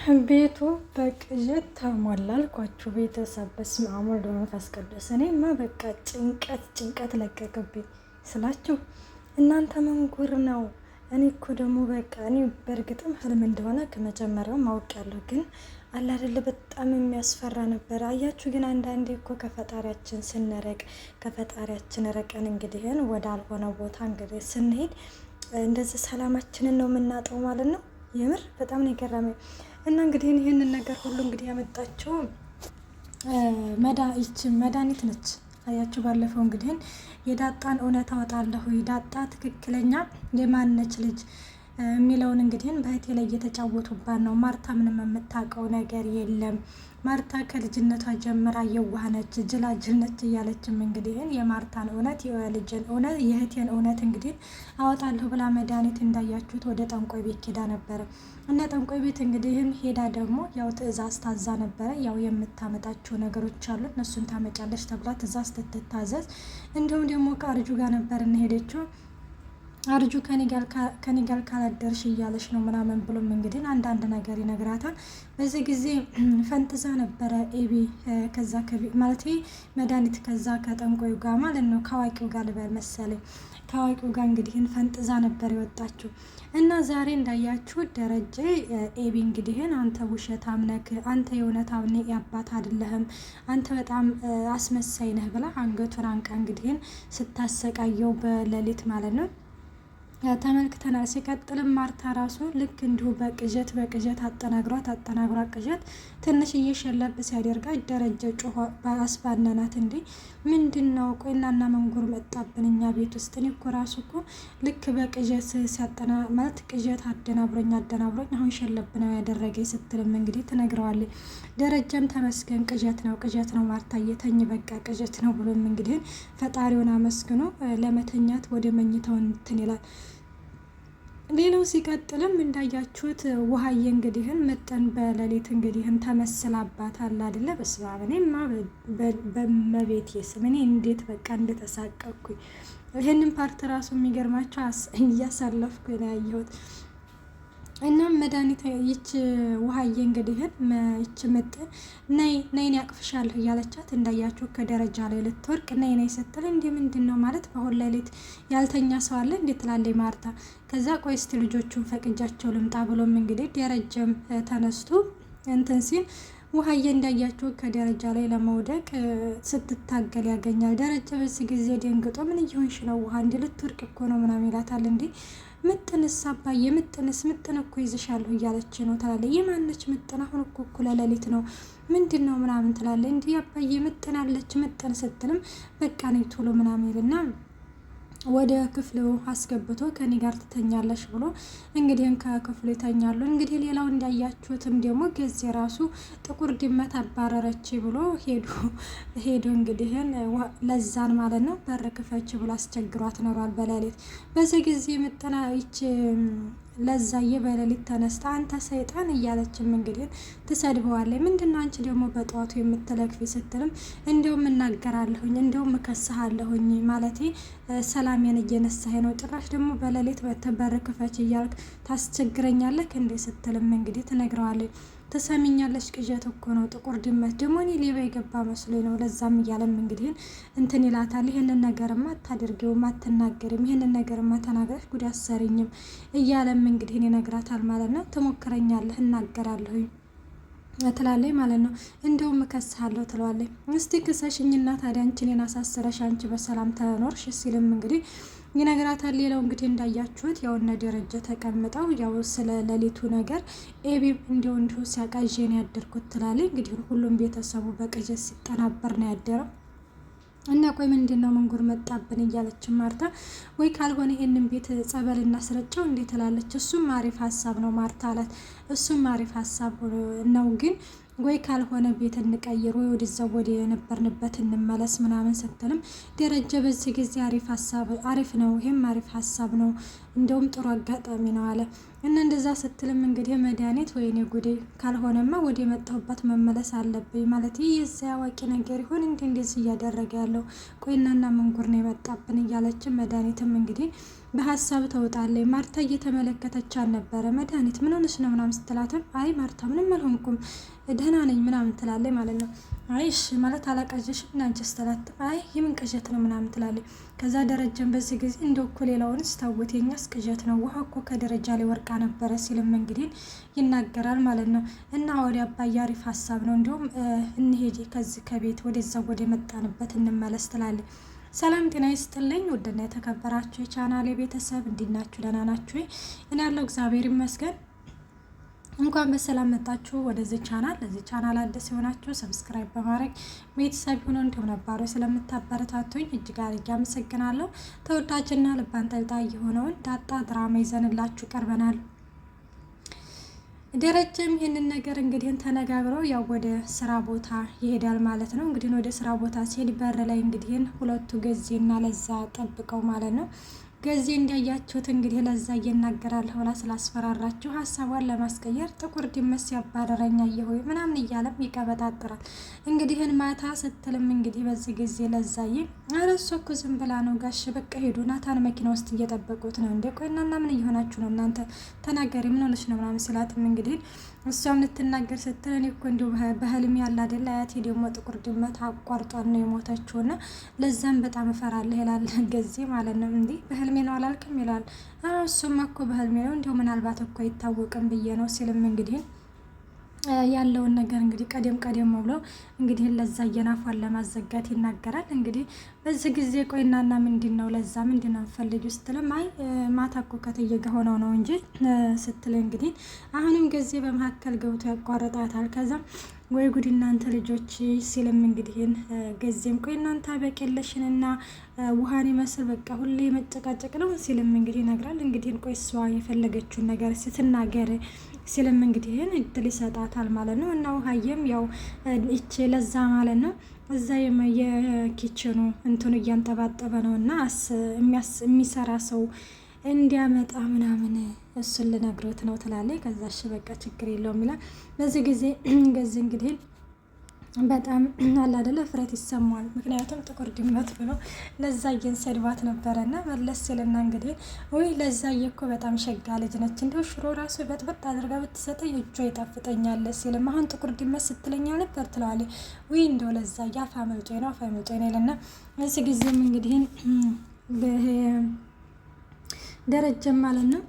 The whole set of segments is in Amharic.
ቤቱ በቅዠት ተሞላ አልኳችሁ ቤተሰብ። በስመ አብ ወወልድ ወመንፈስ ቅዱስ። እኔማ በቃ ጭንቀት ለቀቅብኝ ስላችሁ እናንተ መንጉር ነው። እኔ እኮ ደግሞ በቃ እኔ በእርግጥም ህልም እንደሆነ ከመጀመሪያውም አውቄያለሁ፣ ግን አለ አይደለ በጣም የሚያስፈራ ነበር። አያችሁ ግን አንዳንዴ እኮ ከፈጣሪያችን ስንርቅ ከፈጣሪያችን ርቀን እንግዲህን ወደ አልሆነ ቦታ እንግዲህ ስንሄድ እንደዚህ ሰላማችንን ነው የምናጠው ማለት ነው። የምር በጣም ነው የገረመኝ። እና እንግዲህ ይህንን ነገር ሁሉ እንግዲህ ያመጣችው መድኃኒት ነች። አያችሁ ባለፈው እንግዲህ የዳጣን እውነት አወጣለሁ ዳጣ ትክክለኛ የማነች ልጅ የሚለውን እንግዲህ በህቴ ላይ እየተጫወቱባት ነው። ማርታ ምንም የምታውቀው ነገር የለም። ማርታ ከልጅነቷ ጀምራ የዋህ ነች፣ ጅላጅል ነች እያለችም እንግዲህ የማርታን እውነት የልጅን እውነት የህቴን እውነት እንግዲህ አወጣለሁ ብላ መድኃኒት እንዳያችሁት ወደ ጠንቋይ ቤት ሄዳ ነበረ። እና ጠንቋይ ቤት እንግዲህም ሄዳ ደግሞ ያው ትዕዛዝ ታዛ ነበረ። ያው የምታመጣቸው ነገሮች አሉ እነሱን ታመጫለች ተብላ ትዕዛዝ ስትታዘዝ፣ እንዲሁም ደግሞ ከአርጁ ጋር ነበር እንሄደችው አርጁ ከኔ ጋር ካላደርሽ እያለች ነው ምናምን ብሎም እንግዲህ አንዳንድ ነገር ይነግራታል። በዚህ ጊዜ ፈንጥዛ ነበረ ኤቢ ከዛ ማለት መድኃኒት ከዛ ከጠንቋዩ ጋር ማለት ነው ከአዋቂው ጋር ልበል መሰለኝ ከአዋቂው ጋር እንግዲህ ፈንጥዛ ነበር የወጣችው። እና ዛሬ እንዳያችሁ ደረጀ ኤቢ እንግዲህን አንተ ውሸታም ነህ፣ አንተ የእውነታው ያባት አይደለህም፣ አንተ በጣም አስመሳይ ነህ ብላ አንገቱን አንቃ እንግዲህን ስታሰቃየው በሌሊት ማለት ነው ተመልክተናል። ሲቀጥልም ማርታ ራሱ ልክ እንዲሁ በቅዠት አጠናግሯት ቅዠት ትንሽ እየሸለብ ሲያደርጋት ደረጀ ጮኸ በአስባነናት። እንዴ ምንድን ነው ቆይናና መንጉር መጣብን እኛ ቤት ውስጥ። እኔ እኮ ራሱ እኮ ልክ በቅዠት ሲያጠና ማለት ቅዠት አደናብሮኝ አሁን ሸለብ ነው ያደረገኝ ስትልም እንግዲህ ትነግረዋለች። ደረጀም ተመስገን ቅዠት ነው ማርታ እየተኝ በቃ ቅዠት ነው ብሎም እንግዲህ ፈጣሪውን አመስግኖ ለመተኛት ወደ መኝታው እንትን ይላል። ሌላው ሲቀጥልም እንዳያችሁት ውሃዬ እንግዲህን ምጥን በሌሊት እንግዲህን ተመስላባት አለ አይደለ። በስመ አብ እኔማ በመቤቴ ስም እኔ እንዴት በቃ እንደተሳቀቅኩኝ ይህንን ፓርት ራሱ የሚገርማቸው እያሳለፍኩ ነው ያየሁት። እና መድኃኒት ይች ውሃዬ እንግዲህን ይች ምጥን ነይን ያቅፍሻለሁ እያለቻት እንዳያችሁ ከደረጃ ላይ ልትወርቅ ነይ ስትል እንዲህ ምንድን ነው ማለት በአሁን ሌሊት ያልተኛ ሰው አለ እንዴት ትላለች ማርታ። ከዛ ቆይ እስቲ ልጆቹን ፈቅጃቸው ልምጣ ብሎም እንግዲህ ደረጀም ተነስቶ እንትን ሲል ውሃዬ እንዳያችሁ ከደረጃ ላይ ለመውደቅ ስትታገል ያገኛል። ደረጃ በዚህ ጊዜ ደንግጦ ምን እየሆንሽ ነው ውሃ እንዲ ልትወርቅ እኮ ነው ምናምን ይላታል። እንዴ ምጥንስ አባዬ ምጥን እኮ ይዝሻለሁ እያለች ነው ትላለች። የማነች ምጥን? አሁን እኮ እኩለ ሌሊት ነው ምንድን ነው ምናምን ትላለች። እንዲህ አባዬ ምጥን አለች ምጥን ስትልም በቃ ነኝ ቶሎ ምናምን ይልና ወደ ክፍሉ አስገብቶ ከኔ ጋር ትተኛለሽ ብሎ እንግዲህ ከክፍሉ ይተኛሉ። እንግዲህ ሌላው እንዳያችሁትም ደግሞ ጊዜ ራሱ ጥቁር ድመት አባረረች ብሎ ሄዶ እንግዲህ ለዛን ማለት ነው በር ክፈች ብሎ አስቸግሯት ኖሯል በሌሊት። በዚህ ጊዜ ምጥና ይች ለዛዬ በሌሊት ተነስታ አንተ ሰይጣን እያለችም እንግዲህ ትሰድበዋለች። ምንድነው አንቺ ደግሞ በጠዋቱ የምትለክፊ ስትልም እንዲያውም እናገራለሁኝ እንዲያውም እከስሃለሁኝ ማለቴ ሰላሜን እየነሳህ ነው ጭራሽ ደግሞ በሌሊት በር ክፈች እያልክ ታስቸግረኛለህ እንዴ ስትልም እንግዲህ ትነግረዋለች። ተሰሚኛለች ቅዠት እኮ ነው ጥቁር ድመት ደግሞ እኔ ሌባ የገባ መስሎኝ ነው ለዛም እያለም እንግዲህ እንትን ይላታል። ይሄንን ነገርማ አታድርጊውም አትናገሪም ይሄንን ነገርማ ተናግረሽ ጉድ አሰሪኝም እያለም እንግዲህ ይነግራታል ማለት ነው። ትሞክረኛለህ እናገራለሁ ትላለች ማለት ነው። እንደውም እከስሃለሁ ትለዋለች። እስቲ ክሰሽኝና ታዲያ አንቺን አሳስረሽ አንቺ በሰላም ተኖርሽ ሲልም እንግዲህ ይነግራታል። ሌላው እንግዲህ እንዳያችሁት ያው እነ ደረጀ ተቀምጠው ያው ስለ ሌሊቱ ነገር ኤቢም እንዲሁ ሲያቃዥን ያደርኩት ትላለች። እንግዲህ ሁሉም ቤተሰቡ በቅዠት ሲጠናበር ነው ያደረው። እና ቆይ ምንድን ነው መንጉር መጣብን እያለች ማርታ ወይ ካልሆነ ይሄንን ቤት ጸበል እናስረጨው እንዴት ትላለች። እሱም አሪፍ ሀሳብ ነው ማርታ አላት። እሱም አሪፍ ሀሳብ ነው ግን ወይ ካልሆነ ቤት እንቀይር ወይ ወደዛው ወደ የነበርንበት እንመለስ ምናምን ስትልም ደረጀ በዚህ ጊዜ አሪፍ ነው ይሄም አሪፍ ሀሳብ ነው እንደውም ጥሩ አጋጣሚ ነው አለ። እና እንደዛ ስትልም እንግዲህ መድኃኒት ወይኔ ጉዴ ካልሆነማ ወደ መጣሁበት መመለስ አለብኝ ማለት የዛ አዋቂ ነገር ይሆን እንዴ እንደዚህ እያደረገ ያለው ቆይናና መንጉር ነው የመጣብን እያለችን መድኃኒትም እንግዲህ በሀሳብ ተውጣለች። ማርታ እየተመለከተች አልነበረ። መድኃኒት ምን ሆነሽ ነው ምናምን ስትላትም አይ ማርታ ምንም አልሆንኩም ደህና ነኝ ምናምን ትላለች ማለት ነው። አይ እሺ ማለት አላቀዠሽም እናንቺ ስትላትም አይ የምን ቅዠት ነው ምናምን ትላለች። ከዛ ደረጃን በዚህ ጊዜ እንደው እኮ ሌላውንስ ታወት የኛስ ቅዠት ነው ውሃ እኮ ከደረጃ ላይ ወርቃ ነበረ ሲልም እንግዲህ ይናገራል ማለት ነው። እና ወደ አባዬ አሪፍ ሀሳብ ነው እንዲሁም እንሄድ ከዚህ ከቤት ወደዛ ወደ መጣንበት እንመለስ ትላለች። ሰላም ጤና ይስጥልኝ ውድና የተከበራችሁ የቻናሌ ቤተሰብ እንዴት ናችሁ? ደህና ናችሁ? እኔ ያለው እግዚአብሔር ይመስገን። እንኳን በሰላም መጣችሁ ወደዚህ ቻናል። ለዚህ ቻናል አዲስ የሆናችሁ ሰብስክራይብ በማድረግ ቤተሰብ ሆኖ እንዲሁም ነባሩ ስለምታበረታቱኝ እጅግ አድርጌ አመሰግናለሁ። ተወዳጅና ልብ አንጠልጣይ የሆነውን ዳጣ ድራማ ይዘንላችሁ ቀርበናል። ደረጀም ይህንን ነገር እንግዲህ ተነጋግረው ያው ወደ ስራ ቦታ ይሄዳል ማለት ነው። እንግዲህ ወደ ስራ ቦታ ሲሄድ በር ላይ እንግዲህ ሁለቱ ገዜና ለዛ ጠብቀው ማለት ነው። ገዜ እንዲያያችሁት እንግዲህ ለዛ እየናገራለሁ ብላ ስላስፈራራችሁ ሀሳቧን ለማስቀየር ጥቁር ድመት ሲያባረረኛ እየሆይ ምናምን እያለም ይቀበጣጥራል። እንግዲህን ማታ ስትልም እንግዲህ በዚህ ጊዜ ለዛዬ ኧረ እሷ እኮ ዝም ብላ ነው ጋሽ በቃ ሄዱ ናታን መኪና ውስጥ እየጠበቁት ነው እንዴ ቆይ እናና ምን እየሆናችሁ ነው እናንተ ተናገሪ ምን ሆነች ነው ምናምን ሲላትም እንግዲህ እሷም ልትናገር ስትል እኔ እኮ እንዲሁ በህልም ያለ አይደል አያቴ ደግሞ ጥቁር ድመት አቋርጧን ነው የሞተችው እና ለዛም በጣም እፈራለሁ ይላል ገዜ ማለት ነው። እንዲህ በህልሜ ነው አላልክም ይላል። እሱማ እኮ በህልሜ ነው እንዲሁ ምናልባት እኮ አይታወቅም ብዬ ነው ሲልም እንግዲህ ያለውን ነገር እንግዲህ ቀደም ብሎ እንግዲህ ለዛ እየናፏን ለማዘጋት ይናገራል። እንግዲህ በዚህ ጊዜ ቆይናና ምንድን ነው ለዛ ምንድን ነው ፈልጊ ስትልም አይ ማታ እኮ ከትዬ ጋር ሆነው ነው እንጂ ስትል እንግዲህ አሁንም ጊዜ በመካከል ገብቶ ያቋርጣታል። ከዛ ወይ ጉድ እናንተ ልጆች ሲልም እንግዲህ ገዜም ቆይ እናንተ በቀለሽንና ውሃን ይመስል በቃ ሁሌ መጨቃጨቅ ነው ሲልም እንግዲህ ይነግራል። እንግዲህ ቆይ እሷ የፈለገችውን ነገር ስትናገር ሲልም እንግዲህ እድል ይሰጣታል ማለት ነው። እና ውሃየም ያው ይቼ ለዛ ማለት ነው እዛ የኪችኑ እንትኑ እያንጠባጠበ ነው እና የሚሰራ ሰው እንዲያመጣ ምናምን እሱን ልነግሮት ነው ትላለች። ከዛ እሺ በቃ ችግር የለውም ይላል። በዚህ ጊዜ ገዜ እንግዲህ በጣም አላደለ ፍረት ይሰማዋል። ምክንያቱም ጥቁር ድመት ብሎ ለዛዬን ሰድባት ነበረና መለስ ሲልና እንግዲህ ወይ ለዛዬ እኮ በጣም ሸጋ ልጅ ነች እንደው ሽሮ ራሱ በጥበጥ አድርጋ ብትሰጠኝ እጇ ይጣፍጠኛል ሲልም አሁን ጥቁር ድመት ስትለኛ ነበር ትለዋለች። ወይ እንደው ለዛዬ አፋ መልጦኝ ነው ይልና እዚህ ጊዜም እንግዲህ ደረጀም ማለት ነው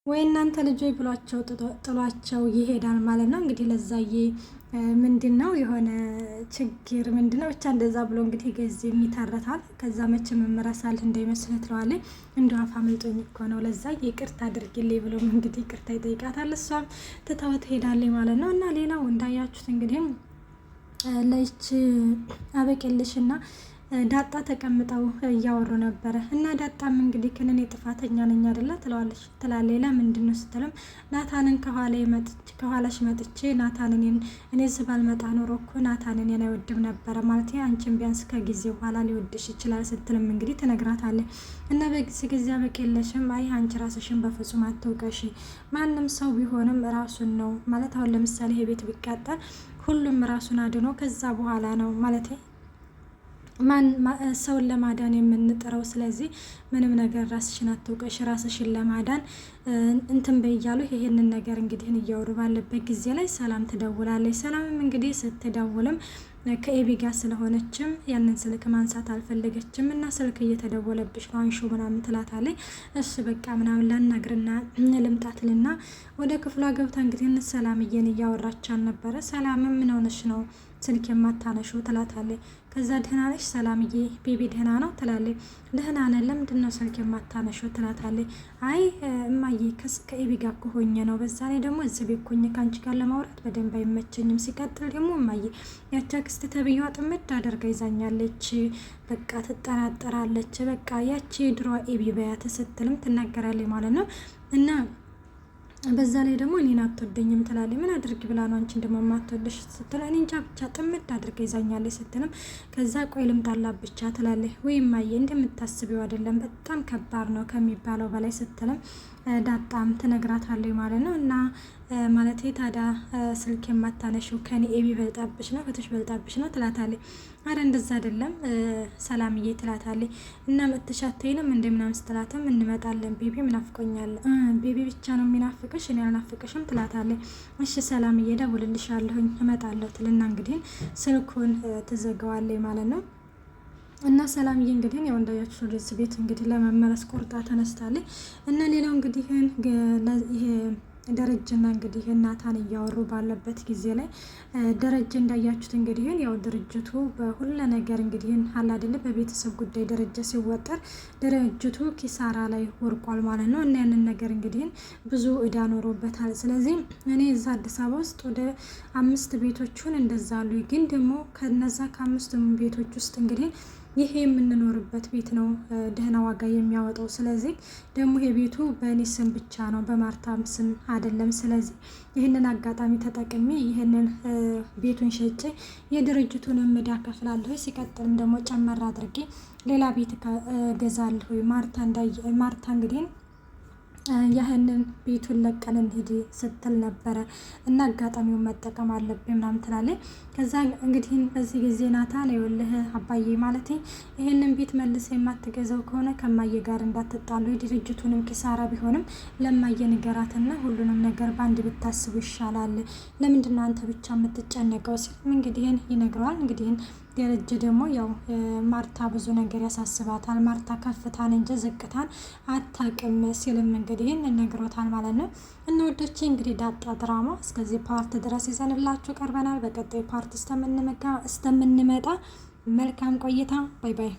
ወይ እናንተ ልጆች ብሏቸው ጥሏቸው ይሄዳል ማለት ነው። እንግዲህ ለዛዬ ምንድን ነው የሆነ ችግር ምንድን ነው ብቻ እንደዛ ብሎ እንግዲህ ገዜ የሚታረታል። ከዛ መቼ መመረሳል እንዳይመስል ትለዋለች። እንደ አፋ አምልጦኝ እኮ ነው ለዛዬ ይቅርታ አድርጊልኝ ብሎ እንግዲህ ይቅርታ ይጠይቃታል። እሷም ትተው ትሄዳለች ማለት ነው። እና ሌላው እንዳያችሁት እንግዲህ ለይች አበቄልሽና ዳጣ ተቀምጠው እያወሩ ነበረ። እና ዳጣም እንግዲህ ክንን ጥፋተኛ ነኝ አይደለ ትላለች። ለምንድን ነው ስትልም ናታንን ከኋላሽ መጥቼ ናታንን እኔ ባልመጣ ኖሮ እኮ ናታንን አይወድም ነበረ ማለት አንቺን ቢያንስ ከጊዜ በኋላ ሊወድሽ ይችላል ስትልም እንግዲህ ትነግራታለች። እና በዚህ ጊዜ በቀለሽም አይ አንቺ ራስሽን በፍጹም አትውቀሽ፣ ማንም ሰው ቢሆንም ራሱን ነው ማለት አሁን ለምሳሌ ይሄ ቤት ቢቃጠል ሁሉም ራሱን አድኖ ከዛ በኋላ ነው ማለት ሰውን ለማዳን የምንጥረው። ስለዚህ ምንም ነገር ራስሽን አትውቀሽ፣ ራስሽን ለማዳን እንትን በያሉ ይሄንን ነገር እንግዲህ እያወሩ ባለበት ጊዜ ላይ ሰላም ትደውላለች። ሰላምም እንግዲህ ስትደውልም ከኤቢ ጋር ስለሆነችም ያንን ስልክ ማንሳት አልፈለገችም እና ስልክ እየተደወለብሽ ነው አንሹ ምናምን ትላታለች። እሺ በቃ ምናምን ላናግርና ልምጣትልና ወደ ክፍሏ ገብታ እንግዲህ ሰላምዬን እያወራቻን ነበረ። ሰላምም ምን ሆነሽ ነው ስልክ የማታነሺው ትላታለች። ከዛ ደህና ነሽ ሰላምዬ ቤቢ ደህና ነው ትላለች። ደህና ነን ለምንድን ነው ስልክ የማታነሺው ትላታለች። አይ እማዬ ከኤቢ ጋር ከሆኘ ነው በዛ ላይ ደግሞ እዚህ ቤት ኮኝ ከአንቺ ጋር ለማውራት በደንብ አይመቸኝም። ሲቀጥል ደግሞ እማዬ ያቺ አክስት ተብዬዋ ጥምድ አደርጋ ይዛኛለች፣ በቃ ትጠራጠራለች፣ በቃ ያቺ ድሮ ኤቢ በያት ስትልም ትናገራለች ማለት ነው። እና በዛ ላይ ደግሞ እኔን አትወደኝም ትላለች። ምን አድርግ ብላ ነው አንቺ እንደማትወደሽ ስትል እኔ እንጃ ብቻ ጥምድ አድርጋ ይዛኛለች ስትልም ከዛ ቆይ ልምጣላት ብቻ ትላለች። ወይም ማየ እንደምታስቢው አይደለም በጣም ከባድ ነው ከሚባለው በላይ ስትልም ዳጣም ትነግራታለች ማለት ነው። እና ማለት ታዲያ ስልክ የማታነሺው ከኔ ኤቢ በልጣብሽ ነው እህትሽ በልጣብሽ ነው ትላታለች። አረ እንደዛ አይደለም ሰላምዬ ትላታለች። እና መጥተሻተይንም እንደምናምን ስትላትም እንመጣለን ቤቢ ምናፍቆኛል ቤቢ ብቻ ነው የሚናፍቅሽ እኔ አልናፍቅሽም ትላታለች። እሺ ሰላምዬ ደውልልሻለሁኝ እመጣለሁ ትልና እንግዲህ ስልኩን ትዘጋዋለች ማለት ነው። እና ሰላምዬ እንግዲህ ያው እንዳያችሁ ወደዚ ቤት እንግዲህ ለመመለስ ቆርጣ ተነስታለች። እና ሌላው እንግዲህ ይሄ ደረጀና እንግዲህ እናታን እያወሩ ባለበት ጊዜ ላይ ደረጀ እንዳያችሁት እንግዲህ ያው ድርጅቱ በሁሉ ነገር እንግዲህ አላደለ በቤተሰብ ጉዳይ ደረጀ ሲወጠር ድርጅቱ ኪሳራ ላይ ወርቋል ማለት ነው። እና ያንን ነገር እንግዲህ ብዙ እዳ ኖሮበታል። ስለዚህ እኔ እዛ አዲስ አበባ ውስጥ ወደ 5 ቤቶችን እንደዛ አሉ። ግን ደግሞ ከነዛ ከ5 ቤቶች ውስጥ እንግዲህ ይሄ የምንኖርበት ቤት ነው ደህና ዋጋ የሚያወጣው። ስለዚህ ደግሞ ይሄ ቤቱ በእኔ ስም ብቻ ነው በማርታም ስም አይደለም። ስለዚህ ይህንን አጋጣሚ ተጠቅሜ ይህንን ቤቱን ሸጬ የድርጅቱን ዕዳ ከፍላለሁ። ሲቀጥልም ደግሞ ጨመር አድርጌ ሌላ ቤት ገዛለሁ። ማርታ እንግዲህ ያህንን ቤቱን ለቀን እንሂድ ስትል ነበረ እና አጋጣሚውን መጠቀም አለብኝ ምናምን ትላለች። ከዛ እንግዲህ በዚህ ጊዜ ናታን ይኸውልህ አባዬ ማለት ይህንን ቤት መልሰ የማትገዛው ከሆነ ከማየ ጋር እንዳትጣሉ የድርጅቱንም ኪሳራ ቢሆንም ለማየ ንገራትና ሁሉንም ነገር በአንድ ብታስቡ ይሻላል። ለምንድነው አንተ ብቻ የምትጨነቀው ሲል እንግዲህ ይነግረዋል። እንግዲህ ደረጀ ደግሞ ያው ማርታ ብዙ ነገር ያሳስባታል። ማርታ ከፍታን እንጂ ዝቅታን አታውቅም ሲልም እንግዲህ ነግሮታል ማለት ነው። እና ወዶቼ እንግዲህ ዳጣ ድራማ እስከዚህ ፓርት ድረስ ይዘንላችሁ ቀርበናል። በቀጣይ ፓርት እስከምንመጣ መልካም ቆይታ። ባይ ባይ።